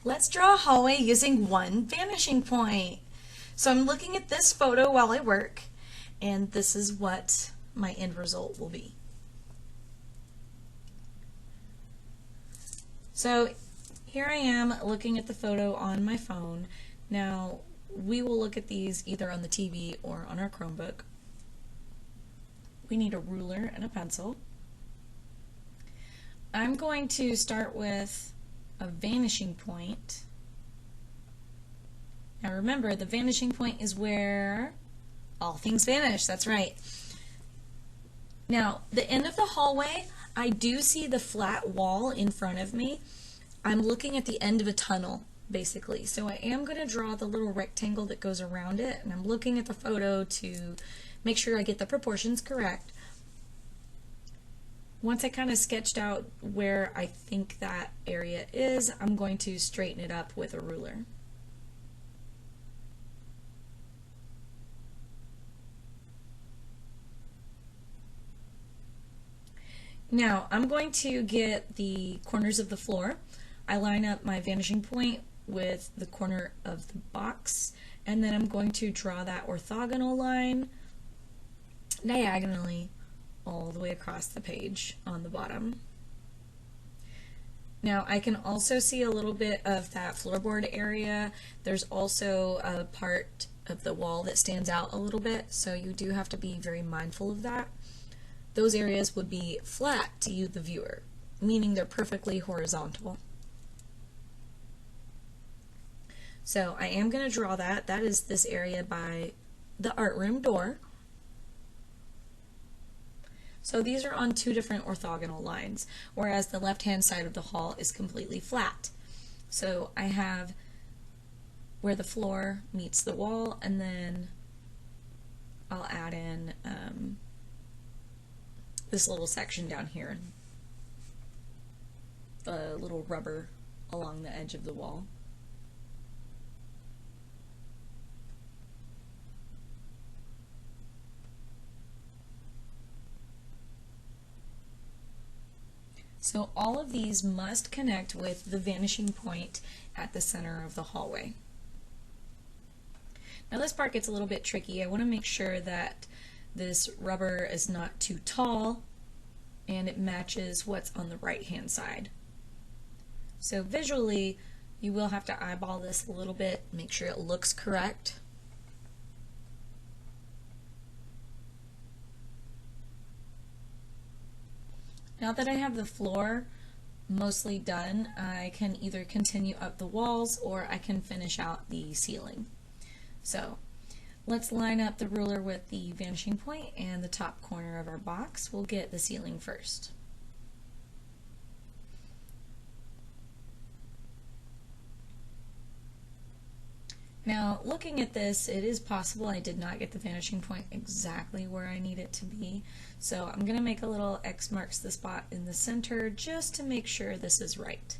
Let's draw a hallway using one vanishing point. So I'm looking at this photo while I work, and this is what my end result will be. So here I am looking at the photo on my phone. Now we will look at these either on the TV or on our Chromebook. We need a ruler and a pencil. I'm going to start with a vanishing point. Now remember, the vanishing point is where all things vanish. That's right. Now, the end of the hallway, I do see the flat wall in front of me. I'm looking at the end of a tunnel, basically. So I am going to draw the little rectangle that goes around it, and I'm looking at the photo to make sure I get the proportions correct. Once I kind of sketched out where I think that area is, I'm going to straighten it up with a ruler. Now I'm going to get the corners of the floor. I line up my vanishing point with the corner of the box, and then I'm going to draw that orthogonal line diagonally all the way across the page on the bottom. Now I can also see a little bit of that floorboard area. There's also a part of the wall that stands out a little bit, so you do have to be very mindful of that. Those areas would be flat to you, the viewer, meaning they're perfectly horizontal. So I am going to draw that. That is this area by the art room door. So these are on two different orthogonal lines, whereas the left-hand side of the hall is completely flat. So I have where the floor meets the wall, and then I'll add in this little section down here, a little rubber along the edge of the wall. So all of these must connect with the vanishing point at the center of the hallway. Now this part gets a little bit tricky. I want to make sure that this rubber is not too tall and it matches what's on the right hand side. So visually you will have to eyeball this a little bit, make sure it looks correct. Now that I have the floor mostly done, I can either continue up the walls or I can finish out the ceiling. So let's line up the ruler with the vanishing point and the top corner of our box. We'll get the ceiling first. Now, looking at this, it is possible I did not get the vanishing point exactly where I need it to be. So I'm going to make a little X marks the spot in the center just to make sure this is right.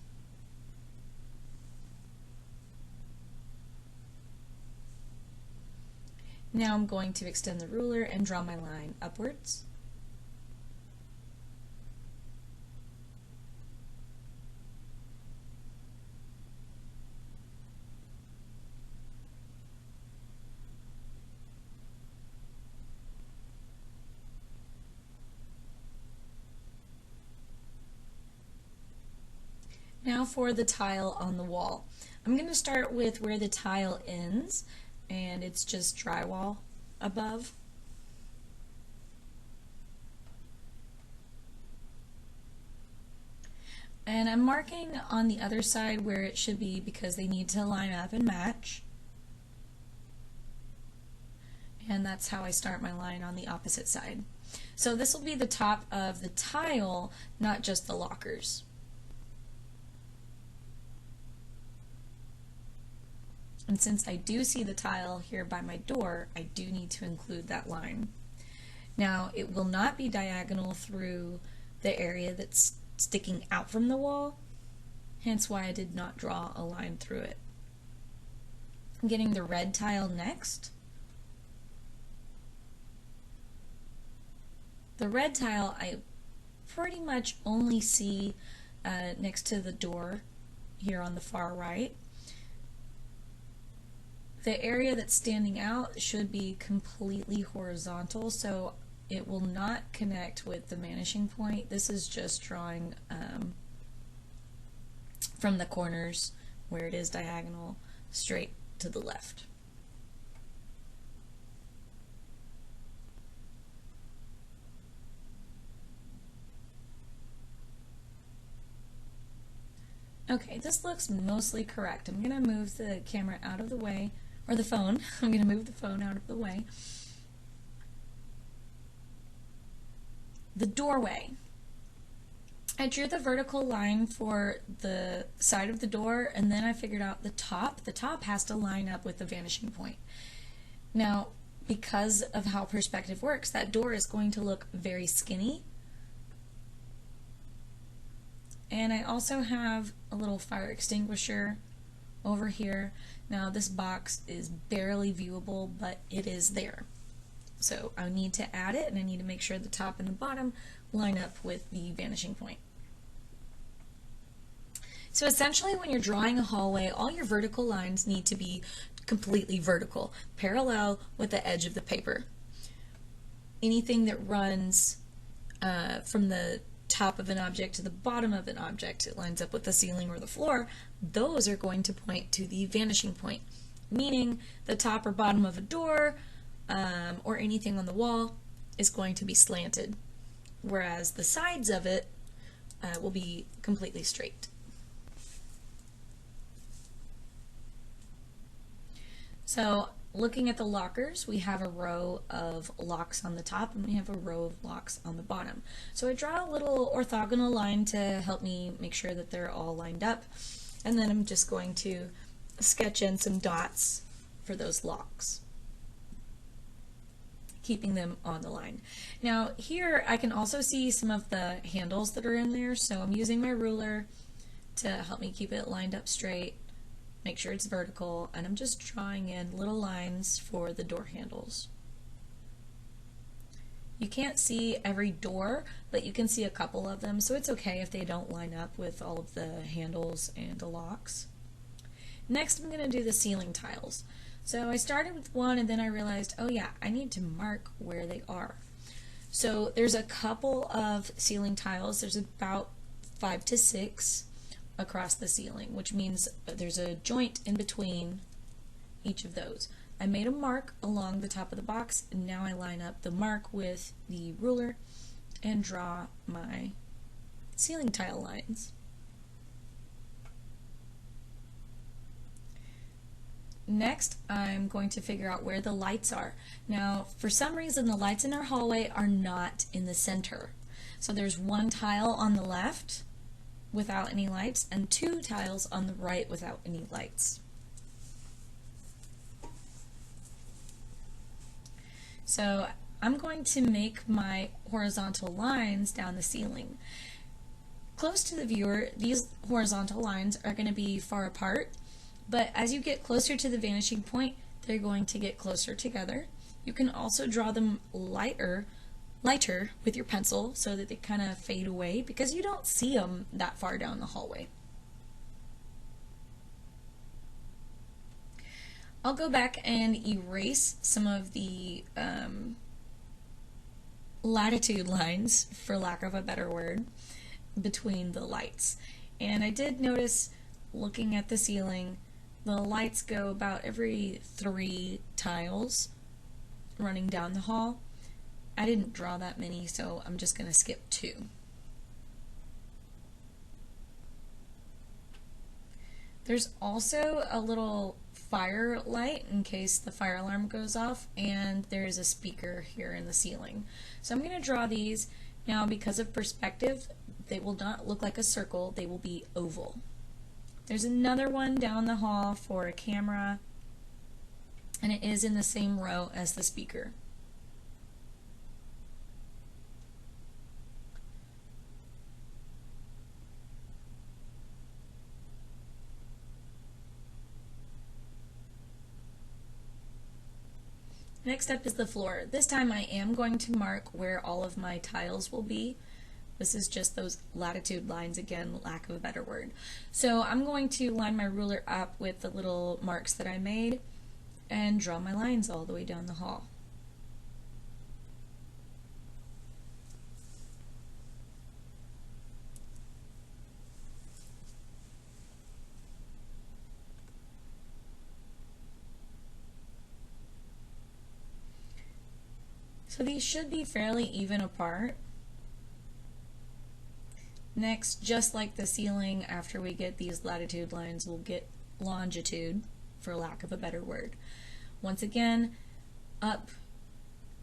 Now I'm going to extend the ruler and draw my line upwards. Now for the tile on the wall. I'm going to start with where the tile ends, and it's just drywall above. And I'm marking on the other side where it should be because they need to line up and match. And that's how I start my line on the opposite side. So this will be the top of the tile, not just the lockers. And since I do see the tile here by my door, I do need to include that line. Now, it will not be diagonal through the area that's sticking out from the wall, hence why I did not draw a line through it. I'm getting the red tile next. The red tile I pretty much only see next to the door here on the far right. The area that's standing out should be completely horizontal, so it will not connect with the vanishing point. This is just drawing from the corners where it is diagonal straight to the left. Okay, this looks mostly correct. I'm going to move the camera out of the way, or the phone. I'm going to move the phone out of the way. The doorway. I drew the vertical line for the side of the door, and then I figured out the top. The top has to line up with the vanishing point. Now, because of how perspective works, that door is going to look very skinny. And I also have a little fire extinguisher over here. Now this box is barely viewable, but it is there. So I need to add it, and I need to make sure the top and the bottom line up with the vanishing point. So essentially when you're drawing a hallway, all your vertical lines need to be completely vertical, parallel with the edge of the paper. Anything that runs from the top of an object to the bottom of an object, it lines up with the ceiling or the floor, those are going to point to the vanishing point, meaning the top or bottom of a door or anything on the wall is going to be slanted, whereas the sides of it will be completely straight. So looking at the lockers, we have a row of locks on the top and we have a row of locks on the bottom. So I draw a little orthogonal line to help me make sure that they're all lined up, and then I'm just going to sketch in some dots for those locks, keeping them on the line. Now here I can also see some of the handles that are in there, so I'm using my ruler to help me keep it lined up straight, make sure it's vertical, and I'm just drawing in little lines for the door handles. You can't see every door, but you can see a couple of them, so it's okay if they don't line up with all of the handles and the locks. Next I'm going to do the ceiling tiles. So I started with one and then I realized, oh yeah, I need to mark where they are. So there's a couple of ceiling tiles. There's about 5 to 6 across the ceiling, which means there's a joint in between each of those. I made a mark along the top of the box, and now I line up the mark with the ruler and draw my ceiling tile lines. Next, I'm going to figure out where the lights are. Now, for some reason, the lights in our hallway are not in the center. So there's one tile on the left without any lights, and 2 tiles on the right without any lights. So I'm going to make my horizontal lines down the ceiling. Close to the viewer, these horizontal lines are going to be far apart, but as you get closer to the vanishing point, they're going to get closer together. You can also draw them lighter with your pencil so that they kind of fade away, because you don't see them that far down the hallway. I'll go back and erase some of the latitude lines, for lack of a better word, between the lights. And I did notice, looking at the ceiling, the lights go about every 3 tiles running down the hall. I didn't draw that many, so I'm just going to skip 2. There's also a little fire light in case the fire alarm goes off, and there's a speaker here in the ceiling. So I'm going to draw these. Now, because of perspective, they will not look like a circle, they will be oval. There's another one down the hall for a camera, and it is in the same row as the speaker. Next up is the floor. This time I am going to mark where all of my tiles will be, This is just those latitude lines again, lack of a better word. So I'm going to line my ruler up with the little marks that I made and draw my lines all the way down the hall. So these should be fairly even apart. Next, just like the ceiling, after we get these latitude lines, we'll get longitude, for lack of a better word. Once again, up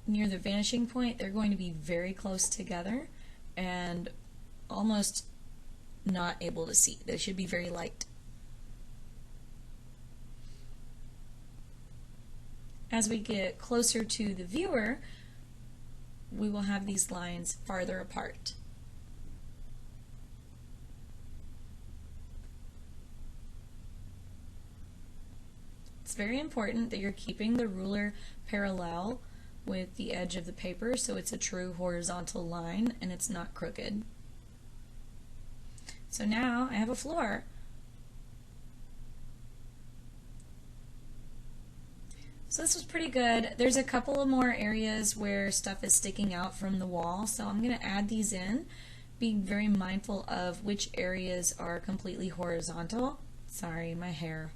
near the vanishing point, they're going to be very close together and almost not able to see. They should be very light. As we get closer to the viewer, we will have these lines farther apart. It's very important that you're keeping the ruler parallel with the edge of the paper so it's a true horizontal line and it's not crooked. So now I have a floor. So this was pretty good. There's a couple of more areas where stuff is sticking out from the wall, so I'm going to add these in, being very mindful of which areas are completely horizontal. Sorry, my hair.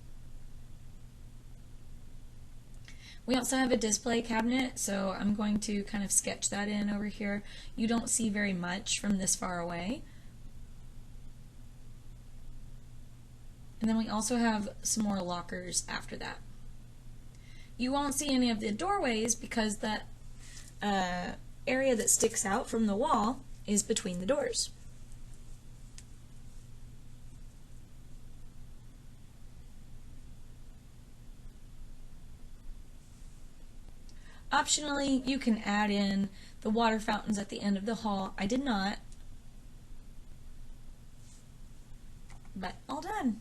We also have a display cabinet, so I'm going to kind of sketch that in over here. You don't see very much from this far away. And then we also have some more lockers after that. You won't see any of the doorways because that area that sticks out from the wall is between the doors. Optionally, you can add in the water fountains at the end of the hall. I did not, but all done.